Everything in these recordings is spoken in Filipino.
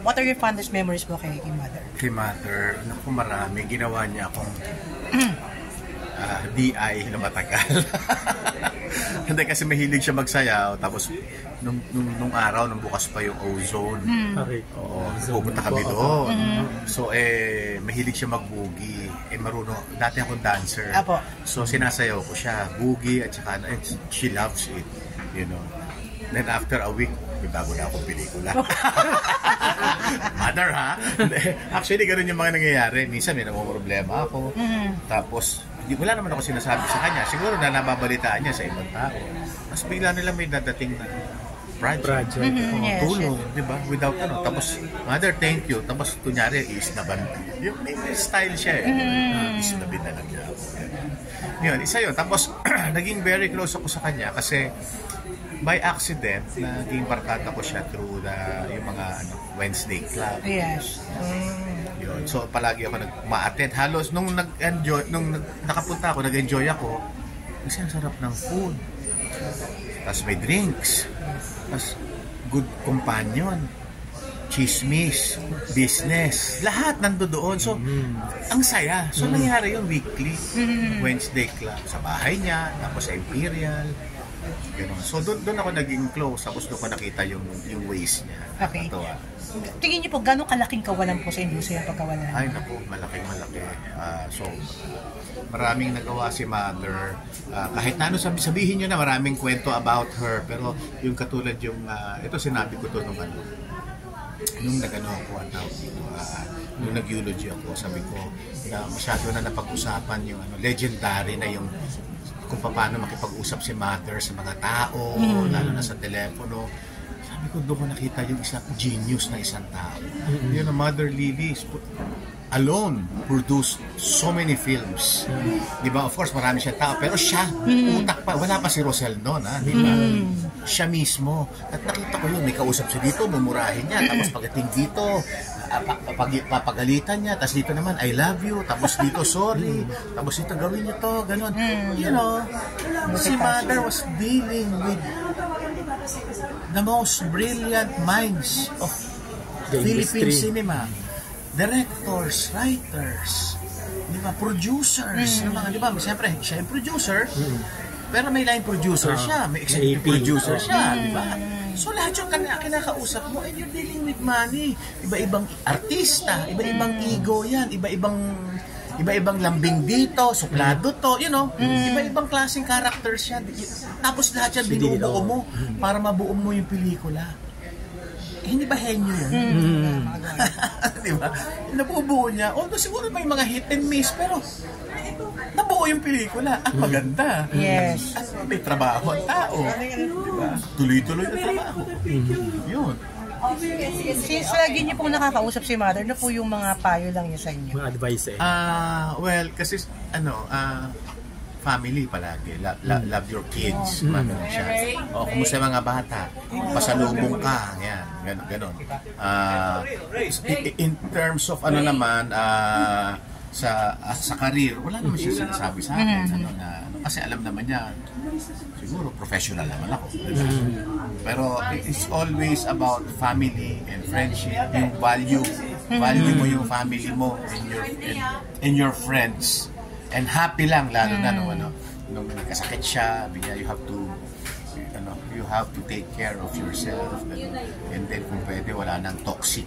what are your fondest memories mo kay Mother? Kay Mother, naku marami. Ginawa niya akong DI na matagal. Hindi kasi mahilig siya magsayaw. Tapos nung araw, nung bukas pa yung Ozone. Oo, pupunta kami doon. So mahilig siya mag-boogie. Marunong, dati akong dancer. Apo. So sinasayaw ko siya, boogie at saka she loves it, you know. Then after a week, may bago na akong pelikula. Mother, ha? Actually, ganoon yung mga nangyayari. Minsan may namumroblema ako. Tapos, wala naman ako sinasabi sa kanya. Siguro na nababalitaan niya sa ibang tao. Tapos bigla nila may dadating na project. Tulong, di ba? Without ano. Tapos, Mother, thank you. Tapos, kunyari, isnaban. Yung may style siya eh. Isnabin na lang niya ako. Yun, isa yun. Tapos, naging very close ako sa kanya kasi by accident, naging barkada ko siya through yung mga Wednesday club. Yes. Yun. So, palagi ako ma-attend. Halos, nung nakapunta ako, nag-enjoy ako, kasi ang sarap ng food. Tapos may drinks. Tapos, good companion. Chismis. Business. Lahat nandoon. So, ang saya. So, nangyari yung weekly. Wednesday club. Sa bahay niya, tapos sa Imperial. Ganun. So, doon ako naging close. Tapos doon ko nakita yung ways niya. Okay. Tingin niyo po, gano'ng kalaking kawalan po sa industriya pagkawalan? Ay, naku, malaki. So, maraming nagawa si Mother. Kahit na ano sabihin niyo na maraming kwento about her. Pero yung katulad yung, ito sinabi ko to nung nag-ano ako, nung nag-eulogy ako, sabi ko, na masyado na napag-usapan yung legendary na yung kung paano makipag-usap si Mother sa mga tao, lalo na sa telepono. Sabi ko, doon ko nakita yung isang genius na isang tao. Yun, Mother Lily alone produced so many films. Di ba? Of course, marami siya tao. Pero siya, utak pa. Wala pa si Rosel noon, ha? Di ba? Siya mismo. At nakita ko yun, may kausap siya dito, mumurahin niya. Tapos pagdating dito, papagalitan niya. Tapos dito naman, I love you. Tapos dito, sorry. Tapos dito, gawin niyo to. Ganon. You know, si Mother was dealing with the most brilliant minds of Philippine cinema. Directors, writers, di ba, producers, di ba, siyempre, siya yung producer, pero may line producer siya, may executive producer siya, di ba? So, lahat yung kinakausap mo, and you're dealing with money. Iba-ibang artista, iba-ibang ego yan, iba-ibang lambing dito, suplado to, you know, iba-ibang klaseng characters yan. Tapos lahat yan binubuo mo para mabuo mo yung pelikula. Hindi ba henyo yan? Di ba? Nabubuo niya. Although siguro may mga hit and miss, pero nabuo yung pelikula. At maganda. Yes. At may trabaho ang tao. Di ba? Tuloy-tuloy na trabaho. Yun. Since lagi niyo pong nakakausap si Mother, na po yung mga payo lang niya sa inyo? Mga advice well, kasi family palagi. Love your kids. Magano siya. O, kumusta mga bata? Pasalubong ka. Yan. Ganon. In terms of sa career, wala naman siya sinasabi sa akin. Kasi alam naman niya, siguro professional naman ako. Pero it's always about family and friendship. Yung value mo yung family mo and your friends. And happy lang, lalo na nung nagkasakit siya, you have to take care of yourself. And then kung pwede, wala nang toxic.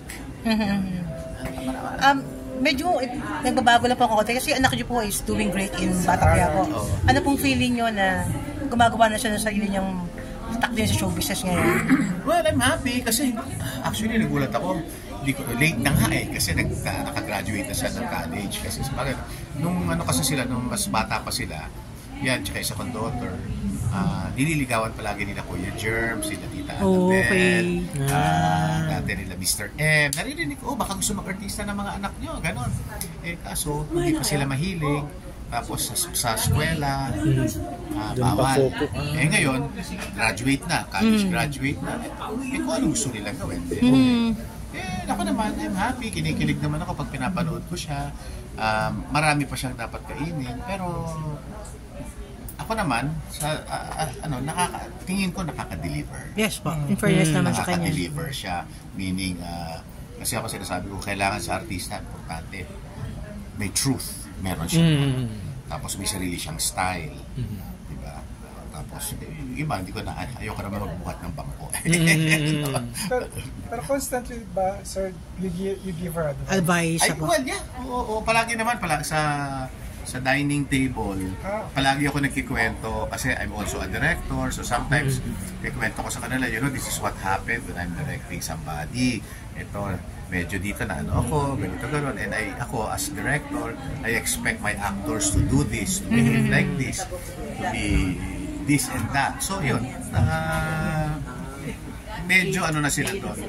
Medyo nagbabago lang po ako kasi anak niyo po is doing great in Bata Quiapo. Ano pong feeling niyo na gumagawa na siya ng sarili niyang takbo sa show business ngayon? Well, I'm happy kasi actually nagulat ako. Late na nga kasi nakagraduate na siya ng college kasi nung kasi sila, nung mas bata pa sila, yan, tsaka isa kong daughter, nililigawan palagi nila Kuya Germ, sila Tita Annabelle, dati nila Mr. M. Naririnig ko, baka gusto mag-artista ng mga anak nyo, ganon. Kaso, hindi pa sila mahilig. Tapos sa eskwela, bawal. Ngayon, graduate na, college graduate na. Kung ano gusto nilang gawin. Ako naman, I'm happy. Kinikilig naman ako pag pinapanood ko siya. Marami pa siyang dapat kainin. Pero ako naman, tingin ko nakaka-deliver. Yes po. In fairness naman sa kanya. Nakaka-deliver siya. Meaning, Kasi ako sinasabi ko, kailangan sa artista, importante, may truth, meron siya. Tapos may sarili siyang style. Diba? Tapos, iba, hindi ko na, ayoko naman magbuhat ng bangko. pero constantly ba, sir, you give her Advice. Ay, well, yeah. Oo, palagi naman, sa dining table, palagi ako nagkikwento kasi I'm also a director, so sometimes kikwento ko sa kanila, you know, this is what happened when I'm directing somebody. Ito, medyo dito na ano ako, ganito gano'n, and ako as director, I expect my actors to do this, to behave like this, to be this and that. So yun, medyo ano na sila doon,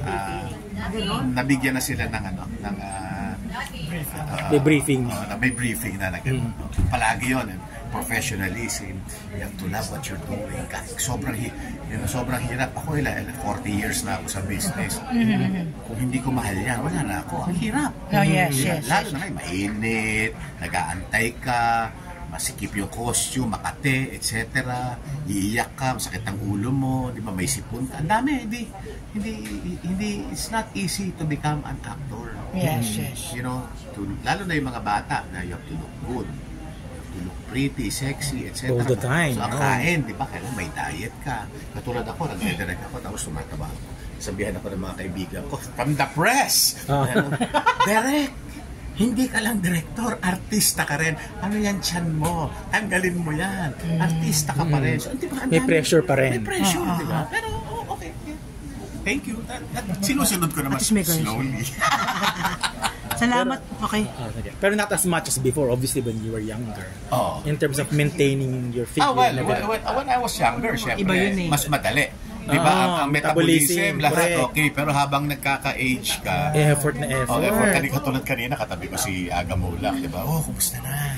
nabigyan na sila ng ano, ng may briefing. May briefing na ganun. Palagi yun, professionalism. You have to love what you're doing. Sobrang hirap. Ako 40 years na ako sa business. Kung hindi ko mahal yan, wala na ako. Ang hirap. Oh, yes. Lalo na ngayon, mainit, nag-aantay ka, masikip yung costume, makate, etc. Iiyak ka, masakit ang ulo mo, di ba, may sipon ka. Ang dami, hindi, it's not easy to become an actor. Yes. You know, lalo na yung mga bata na you have to look good, you have to look pretty, sexy, etc. All the time. So, ang kain, di ba, kailangan may diet ka. Katulad ako, nag-direct ako, tapos tumataba ako. Sabihan ako ng mga kaibigan ko, from the press! Direct! Hindi ka lang director, artista ka rin. Ano yan, tiyan mo? Tanggalin mo yan. Artista ka pa rin. So, di ba, may pressure pa rin. May pressure, di ba? Pero, okay. Thank you. Sinusunod ko naman slowly. Salamat. Okay. Pero not as much as before, obviously, when you were younger. In terms of maintaining your figure. When I was younger, syempre, mas madali. Di ba? Ang metabolism, lahat okay. Pero habang nagkaka-age ka, effort na effort. Katulad kanina, katabi ko si Aga Mulak, di ba? Kumusta na?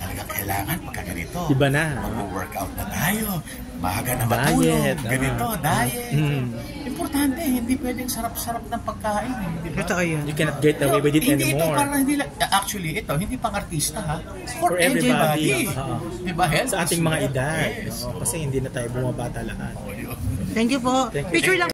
Talagang kailangan pagka ganito. Iba na. Mag-workout na tayo. Mahaga na matulog. Ganito, diet. Importante, hindi pwedeng sarap-sarap ng pagkain. Totoo yan. You cannot get away with it anymore. Actually, hindi pang artista ha. For everybody. Di ba? Sa ating mga edad. Kasi hindi na tayo bumabata lahat. Thank you po. Picture lang.